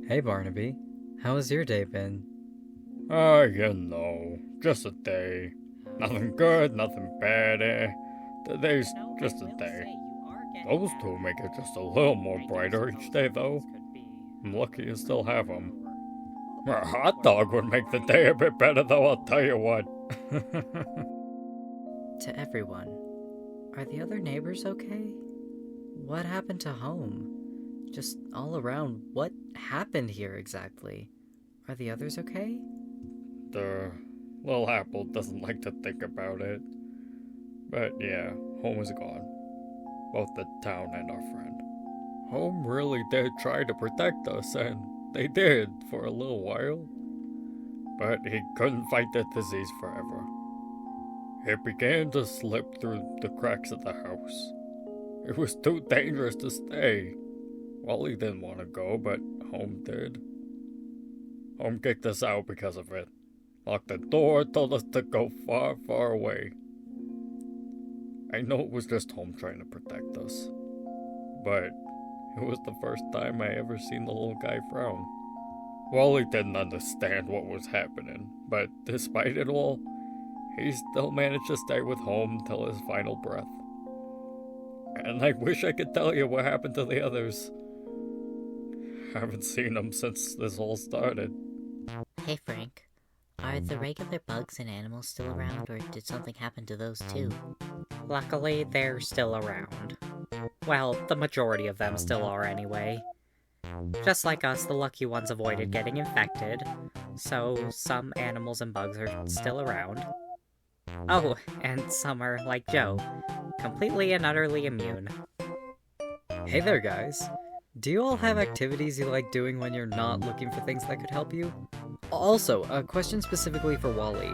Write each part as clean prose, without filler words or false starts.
Hey Barnaby, how has your day been? Just a day. Nothing good, nothing bad, Today's just a day. Those two make it just a little more brighter each day, though. I'm lucky you still have them. A hot dog would make the day a bit better, though, I'll tell you what. To everyone, are the other neighbors okay? What happened to home? Just all around, what happened here exactly? Are the others okay? The little apple doesn't like to think about it. But yeah, home is gone. Both the town and our friend. Home really did try to protect us, and they did for a little while. But he couldn't fight the disease forever. It began to slip through the cracks of the house. It was too dangerous to stay. Wally didn't want to go, but Home did. Home kicked us out because of it. Locked the door, told us to go far, far away. I know it was just Home trying to protect us, but it was the first time I ever seen the little guy frown. Wally didn't understand what was happening, but despite it all, he still managed to stay with Home till his final breath. And I wish I could tell you what happened to the others. I haven't seen them since this all started. Hey Frank, are the regular bugs and animals still around, or did something happen to those too? Luckily, they're still around. Well, the majority of them still are anyway. Just like us, the lucky ones avoided getting infected, so some animals and bugs are still around. Oh, and some are like Joe, completely and utterly immune. Hey there guys, do you all have activities you like doing when you're not looking for things that could help you? Also, a question specifically for Wally.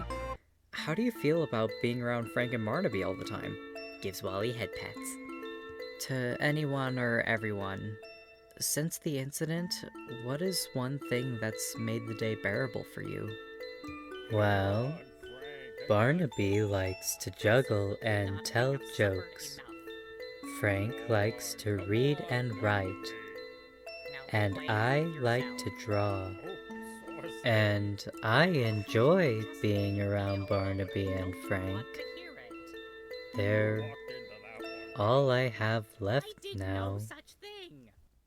How do you feel about being around Frank and Barnaby all the time? Gives Wally head pats. To anyone or everyone, since the incident, what is one thing that's made the day bearable for you? Well, Barnaby likes to juggle and tell jokes. Frank likes to read and write. And I like to draw. And I enjoy being around Barnaby and Frank. They're all I have left now.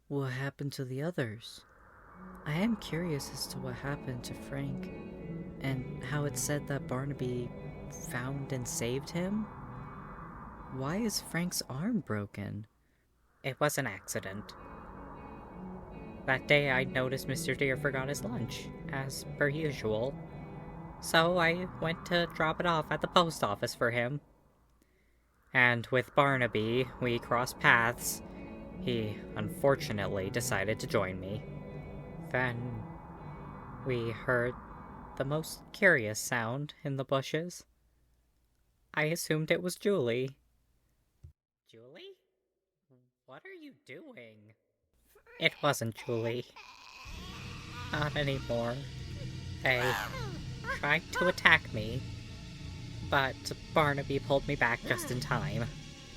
What happened to the others? I am curious as to what happened to Frank, and how it's said that Barnaby found and saved him? Why is Frank's arm broken? It was an accident. That day I noticed Mr. Deer forgot his lunch, as per usual. So I went to drop it off at the post office for him. And with Barnaby, we crossed paths. He unfortunately decided to join me. Then we heard the most curious sound in the bushes. I assumed it was Julie. Julie? What are you doing? It wasn't Julie. Not anymore. They tried to attack me, but Barnaby pulled me back just in time.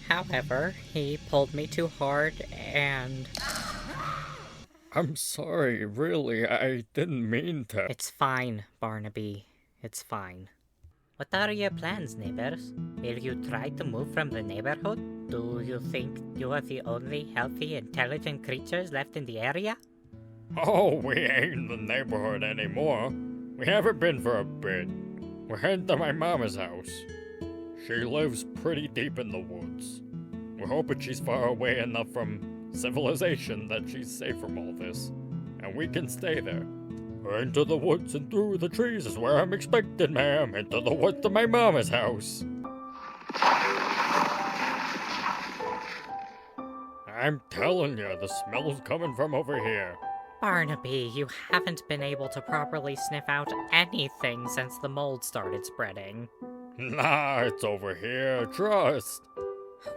However, he pulled me too hard and... I'm sorry, really, I didn't mean to. It's fine, Barnaby. It's fine. What are your plans, neighbors? Will you try to move from the neighborhood? Do you think you are the only healthy, intelligent creatures left in the area? Oh, we ain't in the neighborhood anymore. We haven't been for a bit. We're heading to my mama's house. She lives pretty deep in the woods. We're hoping she's far away enough from civilization that she's safe from all this, and we can stay there. Into the woods and through the trees is where I'm expected, ma'am. Into the woods to my mama's house. I'm telling you, the smell's coming from over here. Barnaby, you haven't been able to properly sniff out anything since the mold started spreading. Nah, it's over here. Trust.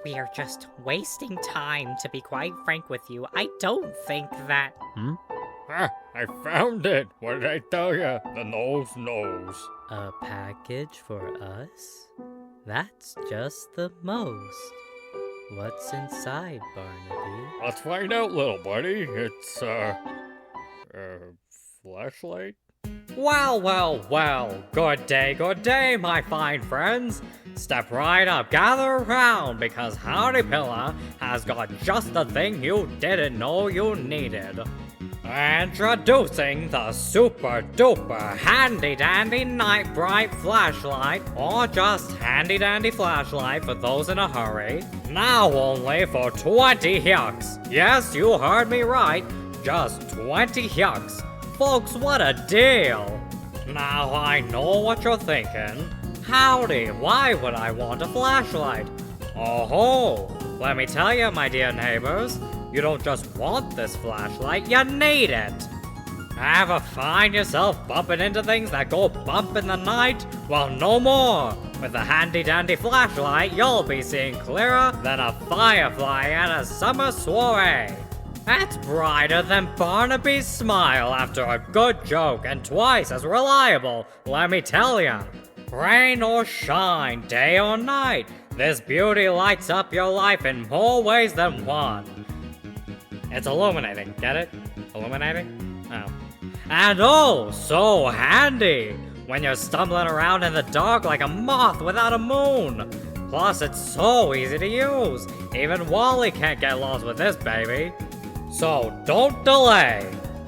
We are just wasting time, to be quite frank with you. I don't think that... I found it. What did I tell you? The nose knows. A package for us? That's just the most. What's inside, Barnaby? Let's find out, little buddy. Flashlight? Well, well, well. Good day, my fine friends. Step right up, gather around, because Howdy Pillar has got just the thing you didn't know you needed. Introducing the super duper handy dandy night bright flashlight, or just handy dandy flashlight for those in a hurry. Now only for 20 yucks. Yes, you heard me right. Just 20 yucks. Folks, what a deal! Now I know what you're thinking. Howdy, why would I want a flashlight? Oh, let me tell you, my dear neighbors, you don't just want this flashlight, you need it! Ever find yourself bumping into things that go bump in the night? Well, no more! With a handy dandy flashlight, you'll be seeing clearer than a firefly at a summer soiree. That's brighter than Barnaby's smile after a good joke and twice as reliable, let me tell ya. Rain or shine, day or night, this beauty lights up your life in more ways than one. It's illuminating, get it? Illuminating? Oh. And oh, so handy when you're stumbling around in the dark like a moth without a moon. Plus, it's so easy to use. Even Wally can't get lost with this baby. So don't delay.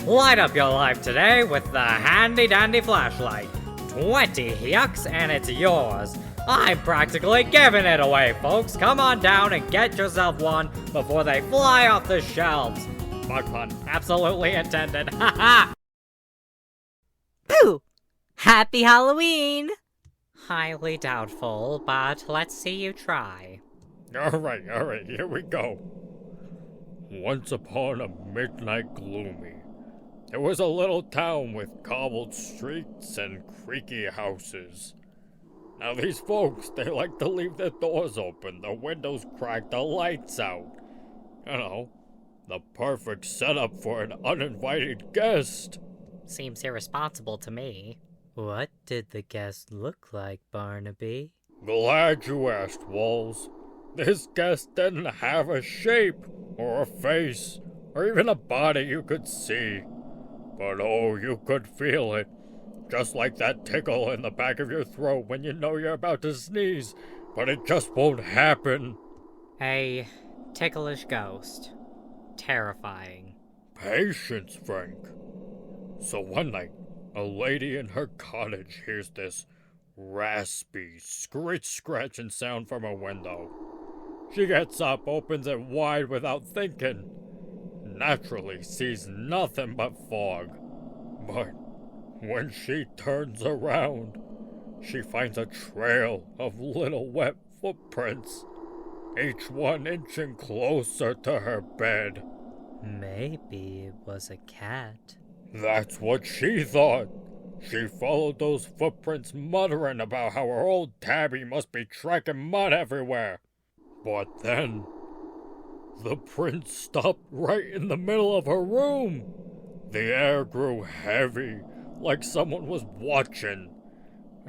Light up your life today with the handy dandy flashlight. 20 yucks and it's yours. I'm practically giving it away, folks. Come on down and get yourself one before they fly off the shelves. Bug pun, absolutely intended. Haha. Pooh! Happy Halloween! Highly doubtful, but let's see you try. Alright, here we go. Once upon a midnight gloomy, there was a little town with cobbled streets and creaky houses. Now these folks, they like to leave their doors open, the windows cracked, the lights out. You know, the perfect setup for an uninvited guest. Seems irresponsible to me. What did the guest look like, Barnaby? Glad you asked, Walls. This guest didn't have a shape, or a face, or even a body you could see. But oh, you could feel it. Just like that tickle in the back of your throat when you know you're about to sneeze, but it just won't happen. A ticklish ghost. Terrifying. Patience, Frank. So one night, a lady in her cottage hears this raspy, scratching sound from her window. She gets up, opens it wide without thinking. Naturally sees nothing but fog. But when she turns around, she finds a trail of little wet footprints, each one inching closer to her bed. Maybe it was a cat. That's what she thought. She followed those footprints, muttering about how her old Tabby must be tracking mud everywhere. But then, the prints stopped right in the middle of her room. The air grew heavy, like someone was watching.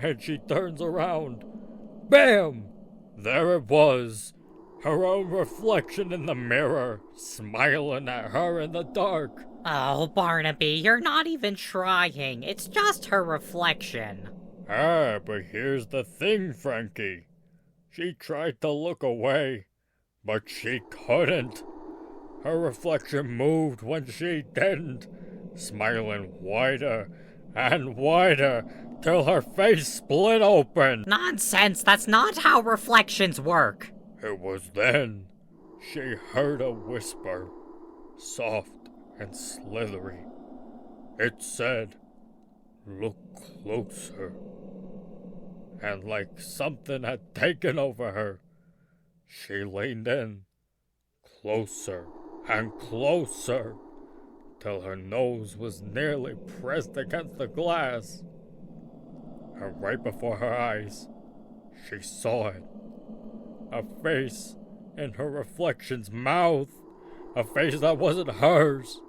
And she turns around. Bam! There it was. Her own reflection in the mirror, smiling at her in the dark. Oh, Barnaby, you're not even trying. It's just her reflection. Ah, but here's the thing, Frankie. She tried to look away, but she couldn't. Her reflection moved when she didn't, smiling wider and wider till her face split open. Nonsense, that's not how reflections work. It was then she heard a whisper, soft and slithery. It said, "Look closer." And like something had taken over her, she leaned in, closer and closer, till her nose was nearly pressed against the glass. And right before her eyes, she saw it. A face in her reflection's mouth. A face that wasn't hers.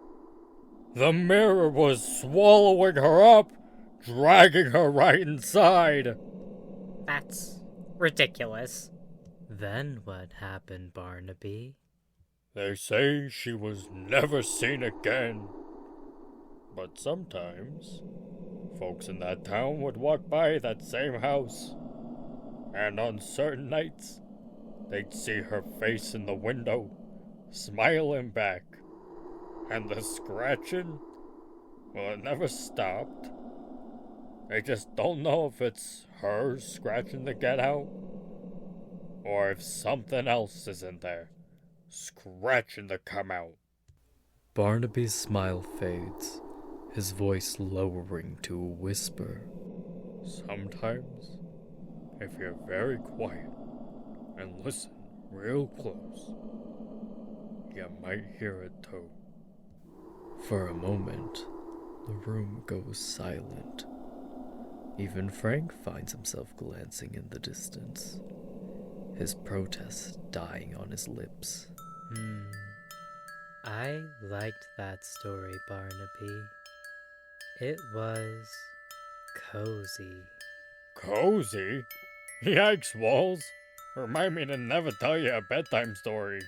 The mirror was swallowing her up, dragging her right inside. That's ridiculous. Then what happened, Barnaby? They say she was never seen again. But sometimes, folks in that town would walk by that same house, and on certain nights, they'd see her face in the window, smiling back. And the scratching, well, it never stopped. They just don't know if it's her scratching to get out, or if something else is in there, scratching to come out. Barnaby's smile fades, his voice lowering to a whisper. Sometimes, if you're very quiet and listen real close, you might hear it too. For a moment, the room goes silent. Even Frank finds himself glancing in the distance, his protest dying on his lips. I liked that story, Barnaby. It was cozy. Cozy? Yikes, Walls. Remind me to never tell you a bedtime story.